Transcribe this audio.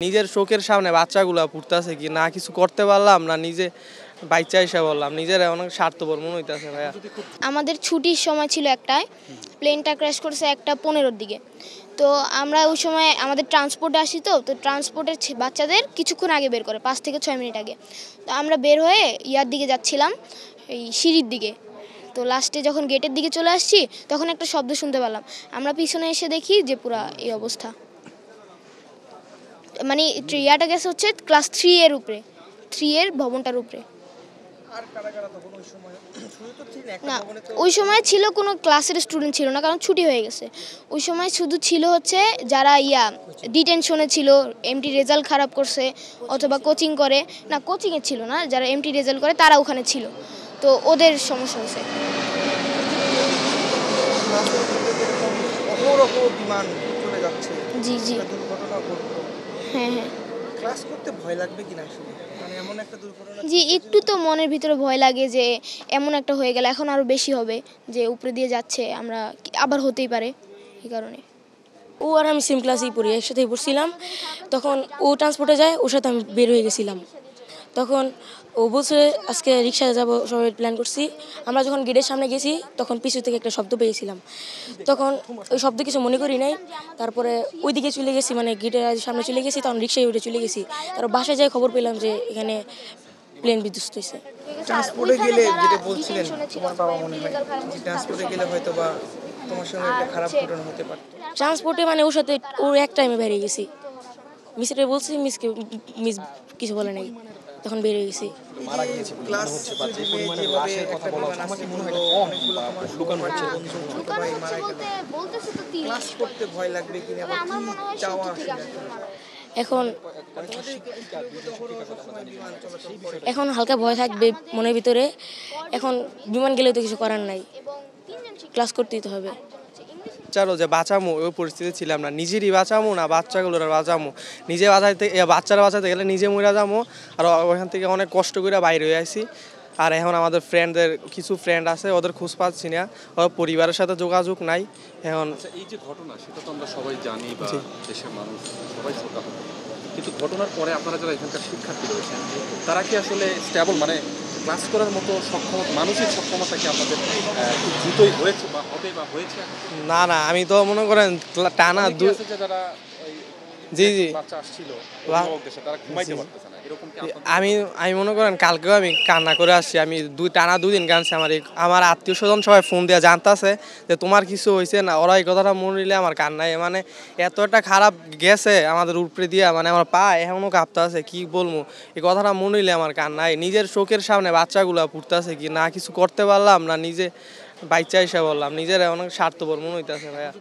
নিজের চোখের সামনে বাচ্চাগুলা পড়তেছে কি না কিছু করতে পারলাম না, নিজে বাচ্চা হিসাবে বললাম, নিজের অনেক স্বার্থপর মনে হইতেছে ভাইয়া। আমাদের ছুটির সময় ছিল একটায়, প্লেনটা ক্র্যাশ করছে 1:15-র দিকে। তো আমরা ওই সময় আমাদের ট্রান্সপোর্টে আসি, তো ট্রান্সপোর্টের বাচ্চাদের কিছুক্ষণ আগে বের করে, 5 থেকে 6 মিনিট আগে। তো আমরা বের হয়ে ইয়ার দিকে যাচ্ছিলাম, এই সিঁড়ির দিকে। তো লাস্টে যখন গেটের দিকে চলে আসছি তখন একটা শব্দ শুনতে পেলাম। আমরা পিছনে এসে দেখি যে পুরা এই অবস্থা, মানে ইয়াটা গেছে হচ্ছে ক্লাস 3 এর উপরে, 3 এর ভবনটার উপরে। না, ওই সময় ছিল কোনো ক্লাসের স্টুডেন্ট ছিল না, কারণ ছুটি হয়ে গেছে। ওই সময় শুধু ছিল হচ্ছে যারা ডিটেনশনে ছিল, এমটি রেজাল্ট খারাপ করছে অথবা কোচিং করে, না কোচিংয়ে ছিল না, যারা এমটি রেজাল্ট করে তারা ওখানে ছিল, তো ওদের সমস্যা হয়েছে। জি জি, হ্যাঁ হ্যাঁ। ক্লাস করতে ভয় লাগবে কিনা আসলে, মানে এমন একটা দুর্ঘটনা? জি, একটু তো মনের ভিতরে ভয় লাগে যে এমন একটা হয়ে গেলে এখন আরও বেশি হবে, যে উপরে দিয়ে যাচ্ছে, আমরা আবার হতেই পারে, এই কারণে। ও আর আমি সেম ক্লাসেই পড়ি, একসাথেই পড়ছিলাম। তখন ও ট্রান্সপোর্টে যায়, ওর সাথে আমি বের হয়ে গেছিলাম। তখন ও বলছে আজকে রিক্সায় যাব, সবাই প্ল্যান করছি। আমরা যখন গেটের সামনে গেছি তখন পিছু থেকে একটা শব্দ পেয়েছিলাম, তখন ওই শব্দ কিছু মনে করি নাই। তারপরে ওইদিকে চলে গেছি, মানে গেটের সামনে চলে গেছি, তখন রিক্সায় উঠে চলে গেছি। তারপর বাসায় যাই খবর পেলাম যে এখানে প্লেন বিধ্বস্ত হয়েছে। ট্রান্সপোর্টে গেলে যেটা বলছিলেন তোমার বাবা, মনে হয় যে ট্রান্সপোর্টে গেলে হয়তো বা তোমার সঙ্গে একটা খারাপ ঘটনা হতে পারত। ট্রান্সপোর্টে মানে ওর সাথে ওর এক টাইমে বেরিয়ে গেছি, মিসটা বলছি, মিস কিছু বলে নাই, তখন বেরিয়ে গেছি। ক্লাস যেভাবে একটা বিমান আসছিল, অনেকগুলো তোমার দোকান হচ্ছে, ক্লাস করতে ভয় লাগবে কিনা বা কি চাওয়া আসলে এখন হালকা ভয় থাকবে মনের ভিতরে। এখন বিমান গেলেও তো কিছু করার নাই, ক্লাস করতেই তো হবে। বাচ্চারও যে বাঁচামো ওই পরিস্থিতি ছিলাম না, নিজেরই বাঁচামো না বাচ্চাগুলোর বাঁচামো, নিজে বাঁচাইতে বাচ্চারা বাঁচাতে গেলে নিজে মরে যাবো। আর ওখান থেকে অনেক কষ্ট করে বাইরে হয়ে আসি। আর এখন আমাদের কিছু ফ্রেন্ড আছে, ওদের খোঁজ পাচ্ছি না, ওর পরিবারের সাথে যোগাযোগ নাই এখন। এই যে ঘটনা, সেটা তো আমরা সবাই জানি বা দেশের মানুষ সবাই শোকাহত, কিন্তু ঘটনার পরে আপনারা যারা এখানকার শিক্ষার্থী রয়েছেন তারা কি আসলে স্টেবল, মানে ক্লাস করার মতো সক্ষমতা, মানসিক সক্ষমতা কি আপনাদের খুব দ্রুতই হয়েছে বা হবে বা হয়েছে? না না, আমি তো মনে করেন টানা যারা জি জি বাচ্চা আসছিল তারা ঘুমাইতে পারতেছে না, এরকম কি? আমি মনে করেন কালকেও আমি কান্না করে আসছি, আমি টানা 2 দিন কাঁদছি। আমার আত্মীয় স্বজন সবাই ফোন দিয়ে জানতেছে যে তোমার কিছু হয়েছে না, ওরা এই কথাটা মনে নিলে আমার কান্নায় মানে এত একটা খারাপ গেছে আমাদের উপরে দিয়া, মানে আমার পা এখনও কাঁপতে আছে, কি বলবো, এই কথাটা মনে নিলে আমার কান্নায়। নিজের চোখের সামনে বাচ্চাগুলা পড়তেছে কি না কিছু করতে পারলাম না, নিজে বাচ্চা হিসাবে বললাম, নিজের অনেক স্বার্থপর মনে হইতেছে ভাইয়া।